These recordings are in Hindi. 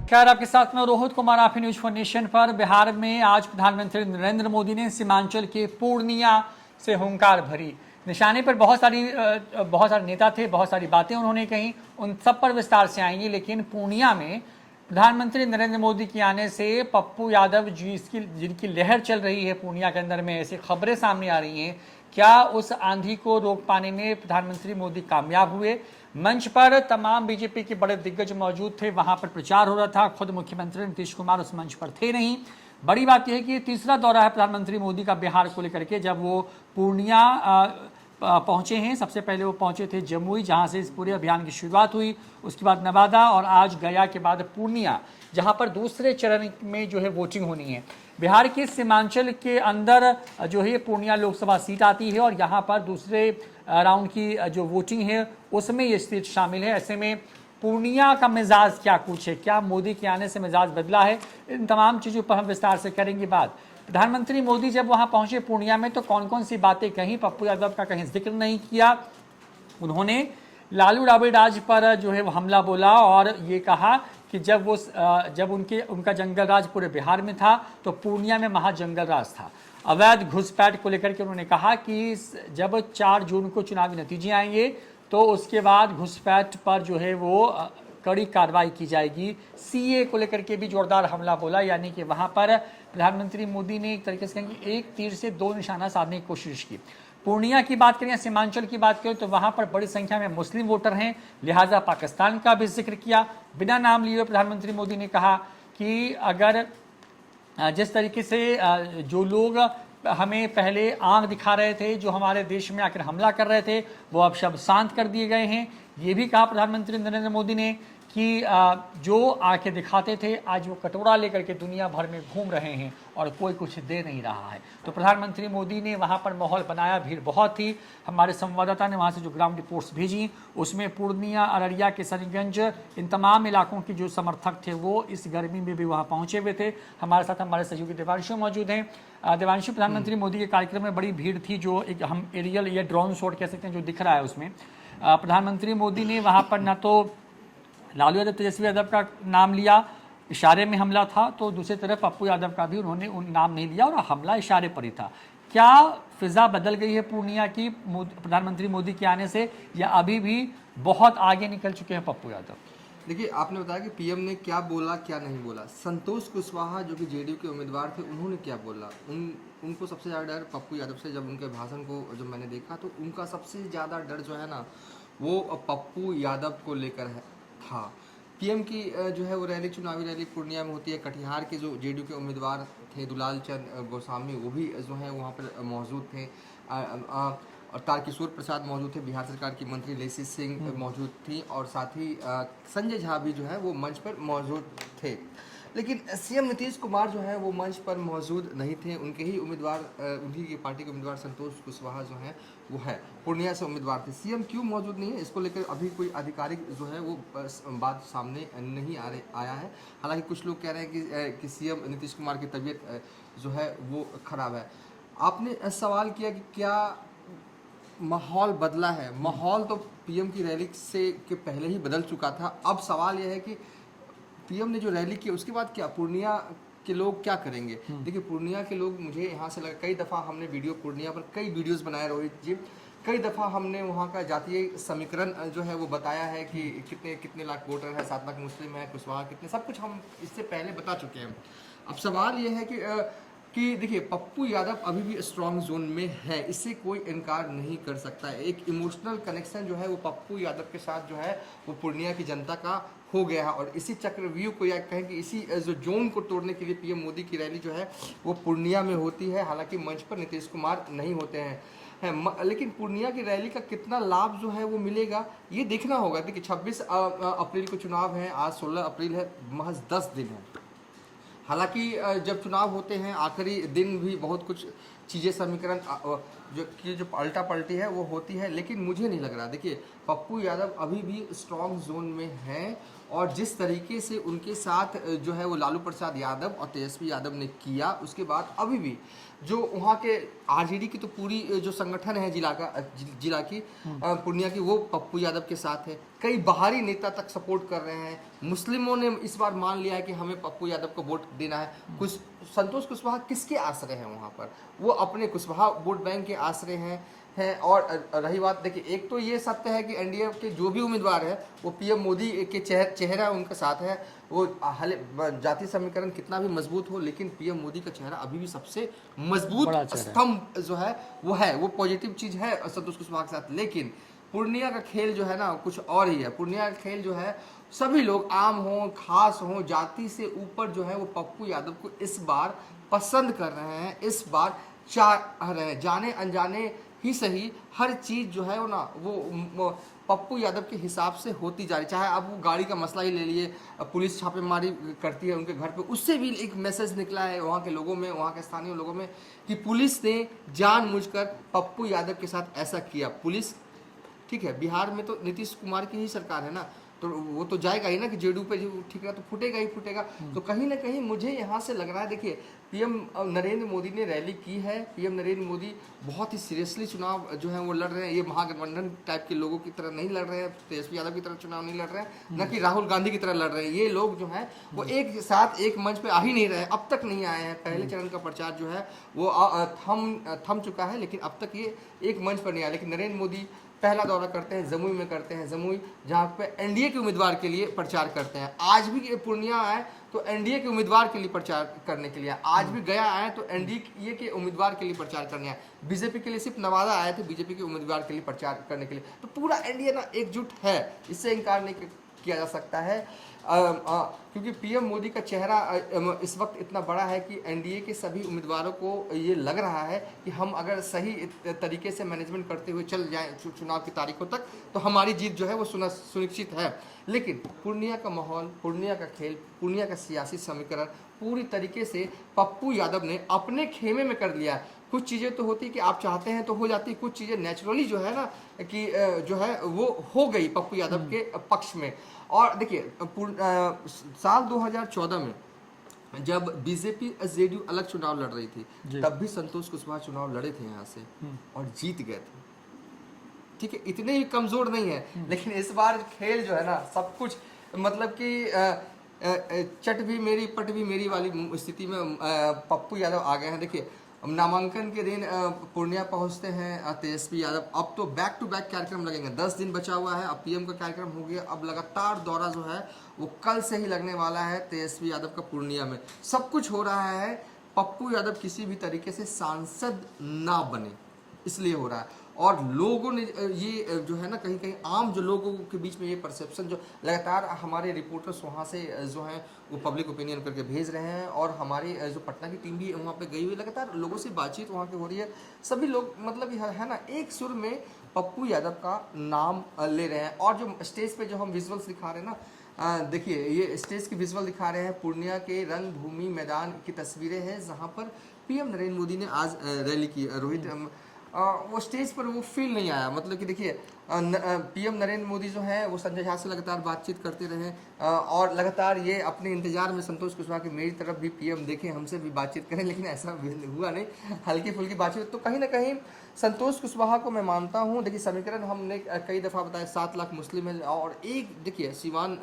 खैर, आपके साथ में रोहित कुमार, आप न्यूज फॉर नेशन पर। बिहार में आज प्रधानमंत्री नरेंद्र मोदी ने सीमांचल के पूर्णिया से हुंकार भरी। निशाने पर बहुत सारे नेता थे, बहुत सारी बातें उन्होंने कही, उन सब पर विस्तार से आएंगी। लेकिन पूर्णिया में प्रधानमंत्री नरेंद्र मोदी के आने से पप्पू यादव जिनकी लहर चल रही है पूर्णिया के अंदर में, ऐसी खबरें सामने आ रही हैं। क्या उस आंधी को रोक पाने में प्रधानमंत्री मोदी कामयाब हुए? मंच पर तमाम बीजेपी के बड़े दिग्गज मौजूद थे, वहां पर प्रचार हो रहा था। खुद मुख्यमंत्री नीतीश कुमार उस मंच पर थे नहीं। बड़ी बात यह है कि ये तीसरा दौरा है प्रधानमंत्री मोदी का बिहार को लेकर के। जब वो पूर्णिया पहुंचे हैं, सबसे पहले वो पहुंचे थे जमुई, जहां से इस पूरे अभियान की शुरुआत हुई। उसके बाद नवादा और आज गया के बाद पूर्णिया, जहां पर दूसरे चरण में जो है वोटिंग होनी है। बिहार के सीमांचल के अंदर जो है पूर्णिया लोकसभा सीट आती है और यहाँ पर दूसरे राउंड की जो वोटिंग है उसमें ये सीट शामिल है। ऐसे में पूर्णिया का मिजाज क्या कुछ है, क्या मोदी के आने से मिजाज बदला है, इन तमाम चीज़ों पर हम विस्तार से करेंगे बात। प्रधानमंत्री मोदी जब वहाँ पहुँचे पूर्णिया में तो कौन कौन सी बातें कहीं, पप्पू यादव का कहीं जिक्र नहीं किया। उन्होंने लालू राबड़ी राज पर जो है वो हमला बोला और ये कहा कि जब उनका जंगल राज पूरे बिहार में था तो पूर्णिया में महाजंगल राज था। अवैध घुसपैठ को लेकर के उन्होंने कहा कि जब 4 जून को चुनावी नतीजे आएंगे तो उसके बाद घुसपैठ पर जो है वो कड़ी कार्रवाई की जाएगी। सीए को लेकर के भी जोरदार हमला बोला, यानी कि वहाँ पर प्रधानमंत्री मोदी ने एक तरीके से कहें कि एक तीर से 2 निशाना साधने की कोशिश की। पूर्णिया की बात करें, सीमांचल की बात करें तो वहाँ पर बड़ी संख्या में मुस्लिम वोटर हैं, लिहाजा पाकिस्तान का भी जिक्र किया। बिना नाम लिए प्रधानमंत्री मोदी ने कहा कि अगर जिस तरीके से जो लोग हमें पहले आंख दिखा रहे थे, जो हमारे देश में आकर हमला कर रहे थे, वो अब सब शांत कर दिए गए हैं। ये भी कहा प्रधानमंत्री नरेंद्र मोदी ने कि जो आंखें दिखाते थे आज वो कटोरा लेकर के दुनिया भर में घूम रहे हैं और कोई कुछ दे नहीं रहा है। तो प्रधानमंत्री मोदी ने वहाँ पर माहौल बनाया, भीड़ बहुत थी। हमारे संवाददाता ने वहाँ से जो ग्राउंड रिपोर्ट्स भेजी उसमें पूर्णिया, अररिया, किशनगंज, इन तमाम इलाकों के जो समर्थक थे वो इस गर्मी में भी वहाँ पहुँचे हुए थे। हमारे साथ हमारे सहयोगी देवांशु मौजूद हैं। देवांशु, प्रधानमंत्री मोदी के कार्यक्रम में बड़ी भीड़ थी, जो एक हम एरियल या ड्रोन शॉट कह सकते हैं जो दिख रहा है उसमें। प्रधानमंत्री मोदी ने वहाँ पर न तो लालू यादव, तेजस्वी यादव का नाम लिया, इशारे में हमला था, तो दूसरी तरफ पप्पू यादव का भी उन्होंने नाम नहीं लिया और हमला इशारे पर ही था। क्या फिजा बदल गई है पूर्णिया की प्रधानमंत्री मोदी के आने से, या अभी भी बहुत आगे निकल चुके हैं पप्पू यादव? देखिए, आपने बताया कि पीएम ने क्या बोला क्या नहीं बोला। संतोष कुशवाहा जो कि जेडीयू के उम्मीदवार थे, उन्होंने क्या बोला, उनको सबसे ज़्यादा डर पप्पू यादव से। जब उनके भाषण को जब मैंने देखा तो उनका सबसे ज़्यादा डर जो है ना वो पप्पू यादव को लेकर था। पीएम की जो है वो रैली, चुनावी रैली पूर्णिया में होती है। कटिहार के जो जेडीयू के उम्मीदवार थे दुलाल चंद गोस्वामी, वो भी जो है वहाँ पर मौजूद थे। और तारकिशोर प्रसाद मौजूद थे, बिहार सरकार की मंत्री लेसी सिंह मौजूद थी, और साथ ही संजय झा भी जो है वो मंच पर मौजूद थे। लेकिन सीएम नीतीश कुमार जो है वो मंच पर मौजूद नहीं थे। उनके ही उम्मीदवार, उनकी की पार्टी के उम्मीदवार संतोष कुशवाहा जो हैं वो है पूर्णिया से उम्मीदवार थे। सीएम क्यों मौजूद नहीं है, इसको लेकर अभी कोई आधिकारिक जो है वो बात सामने नहीं आया है। हालांकि कुछ लोग कह रहे हैं कि सीएम नीतीश कुमार की तबीयत जो है वो खराब है। आपने सवाल किया कि क्या माहौल बदला है। माहौल तो पीएम की रैली से के पहले ही बदल चुका था। अब सवाल यह है कि पीएम ने जो रैली की उसके बाद क्या पूर्णिया के लोग क्या करेंगे। देखिए, पूर्णिया के लोग, मुझे यहाँ से लगा, कई दफ़ा हमने पूर्णिया पर कई वीडियोस बनाए रोहित जी, कई दफ़ा हमने वहाँ का जातीय समीकरण जो है वो बताया है कि कितने लाख वोटर है, 7 लाख मुस्लिम है, कुशवाहा कितने, सब कुछ हम इससे पहले बता चुके हैं। अब सवाल ये है कि देखिए, पप्पू यादव अभी भी स्ट्रॉन्ग जोन में है, इससे कोई इनकार नहीं कर सकता है। एक इमोशनल कनेक्शन जो है वो पप्पू यादव के साथ जो है वो पूर्णिया की जनता का हो गया है। और इसी चक्रव्यूह को, या कहें कि इसी जो जोन को तोड़ने के लिए पीएम मोदी की रैली जो है वो पूर्णिया में होती है। हालांकि मंच पर नीतीश कुमार नहीं होते हैं, लेकिन पूर्णिया की रैली का कितना लाभ जो है वो मिलेगा ये देखना होगा। देखिए, 26 अप्रैल को चुनाव है, आज 16 अप्रैल है, महज 10 दिन है। हालांकि जब चुनाव होते हैं आखिरी दिन भी बहुत कुछ चीज़ें, समीकरण जो पलटा पलटी है वो होती है, लेकिन मुझे नहीं लग रहा। देखिए, पप्पू यादव अभी भी स्ट्रॉन्ग जोन में हैं और जिस तरीके से उनके साथ जो है वो लालू प्रसाद यादव और तेजस्वी यादव ने किया, उसके बाद अभी भी जो वहाँ के आरजेडी की तो पूरी जो संगठन है जिला की पूर्णिया की, वो पप्पू यादव के साथ है। कई बाहरी नेता तक सपोर्ट कर रहे हैं। मुस्लिमों ने इस बार मान लिया है कि हमें पप्पू यादव को वोट देना है। कुछ संतोष कुशवाहा किसके आश्रय हैं वहाँ पर? वो अपने कुशवाहा वोट बैंक के आश्रय हैं। और रही बात, देखिए, एक तो ये सत्य है कि एनडीए के जो भी उम्मीदवार है वो पीएम मोदी के चेहरा उनके साथ है। वो जातीय समीकरण कितना भी मजबूत हो, लेकिन पीएम मोदी का चेहरा अभी भी सबसे मजबूत स्तंभ जो है वो पॉजिटिव चीज है संतोष कुशवाहा के साथ। लेकिन पूर्णिया का खेल जो है ना कुछ और ही है। पूर्णिया का खेल जो है, सभी लोग आम हो खास हो, जाति से ऊपर जो है वो पप्पू यादव को इस बार पसंद कर रहे हैं, इस बार चाह रहे हैं। जाने अनजाने ही सही, हर चीज जो है वो पप्पू यादव के हिसाब से होती जा रही। चाहे अब वो गाड़ी का मसला ही ले लिए, पुलिस छापेमारी करती है उनके घर पे, उससे भी एक मैसेज निकला है वहाँ के लोगों में, वहाँ के स्थानीय लोगों में, कि पुलिस ने जानबूझकर पप्पू यादव के साथ ऐसा किया। पुलिस, ठीक है, बिहार में तो नीतीश कुमार की ही सरकार है ना, तो वो तो जाएगा ही ना कि जेडीयू पे जो ठीक रहा तो फूटेगा ही फूटेगा। तो कहीं ना कहीं मुझे यहाँ से लग रहा है, देखिए, पीएम नरेंद्र मोदी ने रैली की है। पीएम नरेंद्र मोदी बहुत ही सीरियसली चुनाव जो है वो लड़ रहे हैं। ये महागठबंधन टाइप के लोगों की तरह नहीं लड़ रहे हैं, तेजस्वी यादव की तरह चुनाव नहीं लड़ रहे हैं, न कि राहुल गांधी की तरह लड़ रहे हैं। ये लोग जो हैं वो एक साथ एक मंच पे आ ही नहीं रहे, अब तक नहीं आए हैं। पहले चरण का प्रचार जो है वो थम चुका है, लेकिन अब तक ये एक मंच पर नहीं आया। लेकिन नरेंद्र मोदी पहला दौरा करते हैं जमुई में करते हैं, जमुई जहाँ पे एनडीए के उम्मीदवार के लिए प्रचार करते हैं। आज भी पूर्णिया आए तो एनडीए के उम्मीदवार के लिए प्रचार करने के लिए, आज भी गया आए तो एनडीए के उम्मीदवार के लिए प्रचार करने आए। बीजेपी के लिए सिर्फ नवादा आए थे, बीजेपी के उम्मीदवार के लिए प्रचार करने के लिए। तो पूरा एनडीए ना एकजुट है, इससे इनकार नहीं किया जा सकता है। क्योंकि पीएम मोदी का चेहरा इस वक्त इतना बड़ा है कि एनडीए के सभी उम्मीदवारों को ये लग रहा है कि हम अगर सही तरीके से मैनेजमेंट करते हुए चल जाएं चुनाव की तारीखों तक, तो हमारी जीत जो है वो सुनिश्चित है। लेकिन पूर्णिया का माहौल, पूर्णिया का खेल, पूर्णिया का सियासी समीकरण पूरी तरीके से पप्पू यादव ने अपने खेमे में कर लिया। कुछ चीज़ें तो होती कि आप चाहते हैं तो हो जाती, कुछ चीज़ें नेचुरली जो है ना कि जो है वो हो गई पप्पू यादव के पक्ष में। और देखिए, साल 2014 में जब बीजेपी जेडीयू अलग चुनाव लड़ रही थी, तब भी संतोष कुशवाहा चुनाव लड़े थे यहाँ से और जीत गए थे। ठीक है, इतने ही कमजोर नहीं है। लेकिन इस बार खेल जो है ना सब कुछ मतलब कि चट भी मेरी पट भी मेरी वाली स्थिति में पप्पू यादव आ गए हैं। देखिए, नामांकन के दिन पूर्णिया पहुंचते हैं तेजस्वी यादव। अब तो बैक टू बैक कार्यक्रम लगेंगे, 10 दिन बचा हुआ है। अब पीएम का कार्यक्रम हो गया, अब लगातार दौरा जो है वो कल से ही लगने वाला है तेजस्वी यादव का पूर्णिया में। सब कुछ हो रहा है पप्पू यादव किसी भी तरीके से सांसद ना बने, इसलिए हो रहा है। और लोगों ने ये जो है ना कहीं कहीं आम जो लोगों के बीच में ये परसेप्शन जो लगातार हमारे रिपोर्टर्स वहाँ से जो हैं वो पब्लिक ओपिनियन करके भेज रहे हैं, और हमारी जो पटना की टीम भी वहाँ पे गई हुई, लगातार लोगों से बातचीत वहाँ की हो रही है। सभी लोग मतलब है ना एक सुर में पप्पू यादव का नाम ले रहे हैं। और जो स्टेज पे जो हम विजुअल्स दिखा रहे हैं ना, देखिए ये स्टेज की विजुअल दिखा रहे हैं, पूर्णिया के रंगभूमि मैदान की तस्वीरें हैं जहाँ पर पीएम नरेंद्र मोदी ने आज रैली की। रोहित, वो स्टेज पर वो फील नहीं आया। मतलब कि देखिए, पीएम नरेंद्र मोदी जो है वो संजय झा से लगातार बातचीत करते रहे, और लगातार ये अपने इंतजार में संतोष कुशवाहा की मेरी तरफ भी पीएम देखें, हमसे भी बातचीत करें, लेकिन ऐसा हुआ नहीं। हल्की फुल्की बातचीत। तो कहीं ना कहीं संतोष कुशवाहा को मैं मानता हूँ। देखिए, समीकरण हमने कई दफ़ा बताया, 7 लाख मुस्लिम है, और एक देखिए सीवान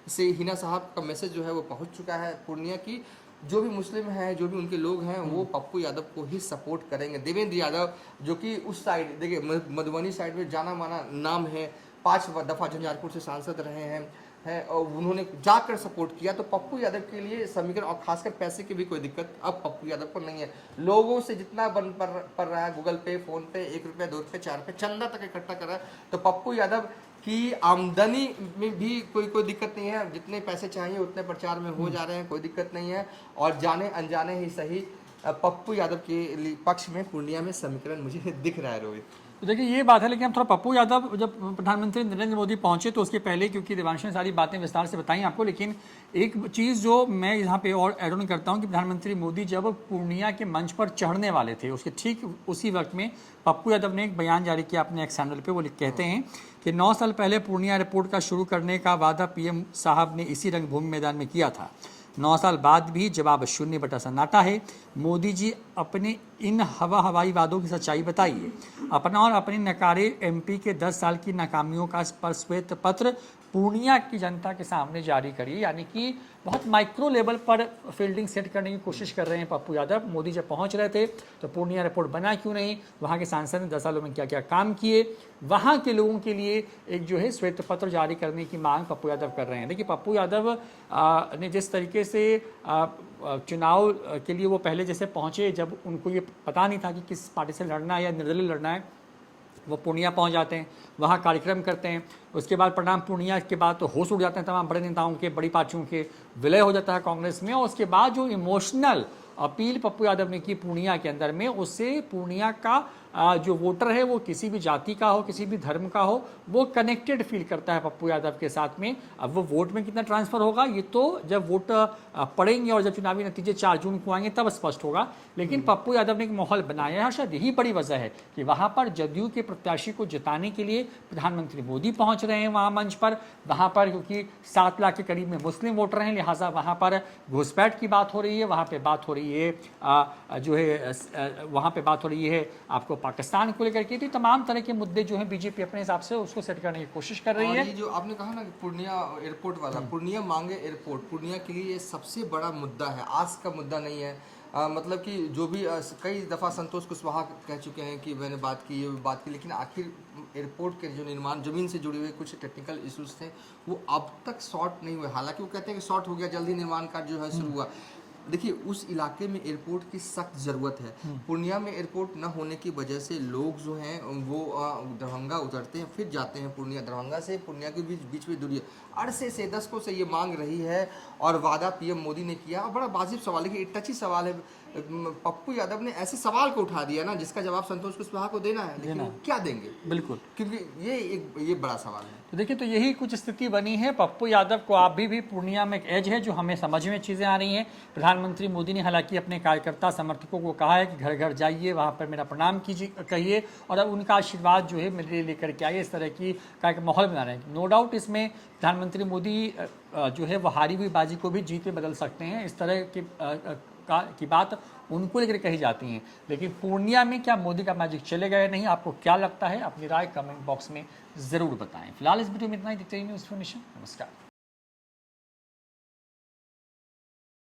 से हिना साहब का मैसेज जो है वो पहुँच चुका है पूर्णिया की। जो भी मुस्लिम हैं, जो भी उनके लोग हैं, वो पप्पू यादव को ही सपोर्ट करेंगे। देवेंद्र यादव जो कि उस साइड, देखिए मधुबनी साइड में जाना माना नाम है, 5 दफ़ा झंझारपुर से सांसद रहे हैं और उन्होंने जाकर सपोर्ट किया। तो पप्पू यादव के लिए समीकरण, और खासकर पैसे की भी कोई दिक्कत अब पप्पू यादव को नहीं है। लोगों से जितना बन पड़ रहा है, गूगल पे, फोन पे, 1 रुपया, 2 रुपये, 4 रुपये चंदा तक इकट्ठा कर रहा है, तो पप्पू यादव की आमदनी में भी कोई दिक्कत नहीं है। जितने पैसे चाहिए उतने प्रचार में हो जा रहे हैं, कोई दिक्कत नहीं है। और जाने अनजाने ही सही पप्पू यादव के पक्ष में पूर्णिया में समीकरण मुझे दिख रहा है। रोहित, तो देखिए ये बात है, लेकिन हम थोड़ा पप्पू यादव जब प्रधानमंत्री नरेंद्र मोदी पहुंचे तो उसके पहले, क्योंकि देवांश ने सारी बातें विस्तार से बताई आपको, लेकिन एक चीज़ जो मैं यहाँ पे और ऐड ऑन करता हूँ कि प्रधानमंत्री मोदी जब पूर्णिया के मंच पर चढ़ने वाले थे उसके ठीक उसी वक्त में पप्पू यादव ने एक बयान जारी किया अपने एक्स हैंडल पे। वो कहते हैं कि 9 साल पहले पूर्णिया एयरपोर्ट का शुरू करने का वादा पीएम साहब ने इसी रंगभूमि मैदान में किया था। 9 साल बाद भी जवाब शून्य बटा सन्नाटा है। मोदी जी अपने इन हवाई वादों की सच्चाई बताइए। अपना और अपने नकारे एमपी के 10 साल की नाकामियों का श्वेत पत्र पूर्णिया की जनता के सामने जारी करिए। यानी कि बहुत माइक्रो लेवल पर फील्डिंग सेट करने की कोशिश कर रहे हैं पप्पू यादव। मोदी जब पहुंच रहे थे तो पूर्णिया एयरपोर्ट बना क्यों नहीं, वहाँ के सांसद ने 10 सालों में क्या क्या काम किए, वहाँ के लोगों के लिए एक जो है श्वेत पत्र जारी करने की मांग पप्पू यादव कर रहे हैं। देखिए पप्पू यादव ने जिस तरीके से चुनाव के लिए वो पहले जैसे पहुँचे, जब उनको ये पता नहीं था कि किस पार्टी से लड़ना है या निर्दलीय लड़ना है, वो पूर्णिया पहुंच जाते हैं, वहाँ कार्यक्रम करते हैं। उसके बाद परिणाम पूर्णिया के बाद तो होश उड़ जाते हैं तमाम बड़े नेताओं के, बड़ी पार्टियों के, विलय हो जाता है कांग्रेस में। और उसके बाद जो इमोशनल अपील पप्पू यादव ने की पूर्णिया के अंदर में, उससे पूर्णिया का जो वोटर है वो किसी भी जाति का हो, किसी भी धर्म का हो, वो कनेक्टेड फील करता है पप्पू यादव के साथ में। अब वो वोट में कितना ट्रांसफर होगा ये तो जब वोट पड़ेंगे और जब चुनावी नतीजे 4 जून को आएंगे तब स्पष्ट होगा। लेकिन पप्पू यादव ने एक माहौल बनाया है, शायद यही बड़ी वजह है कि वहाँ पर जदयू के प्रत्याशी को जिताने के लिए प्रधानमंत्री मोदी पहुँच रहे हैं वहाँ मंच पर। वहाँ पर क्योंकि 7 लाख के करीब में मुस्लिम वोटर हैं, लिहाजा वहाँ पर घुसपैठ की बात हो रही है, वहाँ पर बात हो रही है जो है वहाँ पर बात हो रही है आपको पाकिस्तान को लेकर के। तो तमाम तरह के मुद्दे जो हैं बीजेपी अपने हिसाब से उसको सेट करने की कोशिश कर रही है। ये जो आपने कहा ना कि पूर्णिया एयरपोर्ट वाला, पूर्णिया मांगे एयरपोर्ट, पूर्णिया के लिए ये सबसे बड़ा मुद्दा है, आज का मुद्दा नहीं है। मतलब कि जो भी कई दफ़ा संतोष कुशवाहा कह चुके हैं कि मैंने बात की, ये बात की, लेकिन आखिर एयरपोर्ट के जो निर्माण ज़मीन से जुड़े हुए कुछ टेक्निकल इश्यूज थे वो अब तक सॉर्ट नहीं हुए। हालांकि वो कहते हैं कि सॉर्ट हो गया, जल्दी निर्माण कार्य जो है शुरू हुआ। देखिए उस इलाके में एयरपोर्ट की सख्त ज़रूरत है। पूर्णिया में एयरपोर्ट न होने की वजह से लोग जो हैं वो दरभंगा उतरते हैं, फिर जाते हैं पूर्णिया। दरभंगा से पूर्णिया के बीच में दूरी है। अरसे से दशकों से ये मांग रही है और वादा पीएम मोदी ने किया। और बड़ा वाजिब सवाल है कि टची सवाल है, पप्पू यादव ने ऐसे सवाल को उठा दिया ना जिसका जवाब संतोष कुशवाहा को देना है, लेकिन क्या देंगे? बिल्कुल, क्योंकि ये बड़ा सवाल है। तो देखिए तो यही कुछ स्थिति बनी है। पप्पू यादव को आप भी पूर्णिया में एक एज है जो हमें समझ में चीज़ें आ रही हैं। प्रधानमंत्री मोदी ने हालांकि अपने कार्यकर्ता समर्थकों को कहा है कि घर घर जाइए, वहाँ पर मेरा प्रणाम कीजिए, कहिए और अब उनका आशीर्वाद जो है मेरे लिए लेकर के आइए। इस तरह की का एक माहौल बना रहे हैं। नो डाउट इसमें प्रधानमंत्री मोदी जो है वो हारी हुई बाजी को भी जीत में बदल सकते हैं, इस तरह की बात उनको लेकर कही जाती हैं। लेकिन पूर्णिया में क्या मोदी का मैजिक चलेगा या नहीं, आपको क्या लगता है? अपनी राय कमेंट बॉक्स में ज़रूर बताएं। फिलहाल इस वीडियो में इतना ही। देखते रहिए न्यूज़ 24 नमस्कार।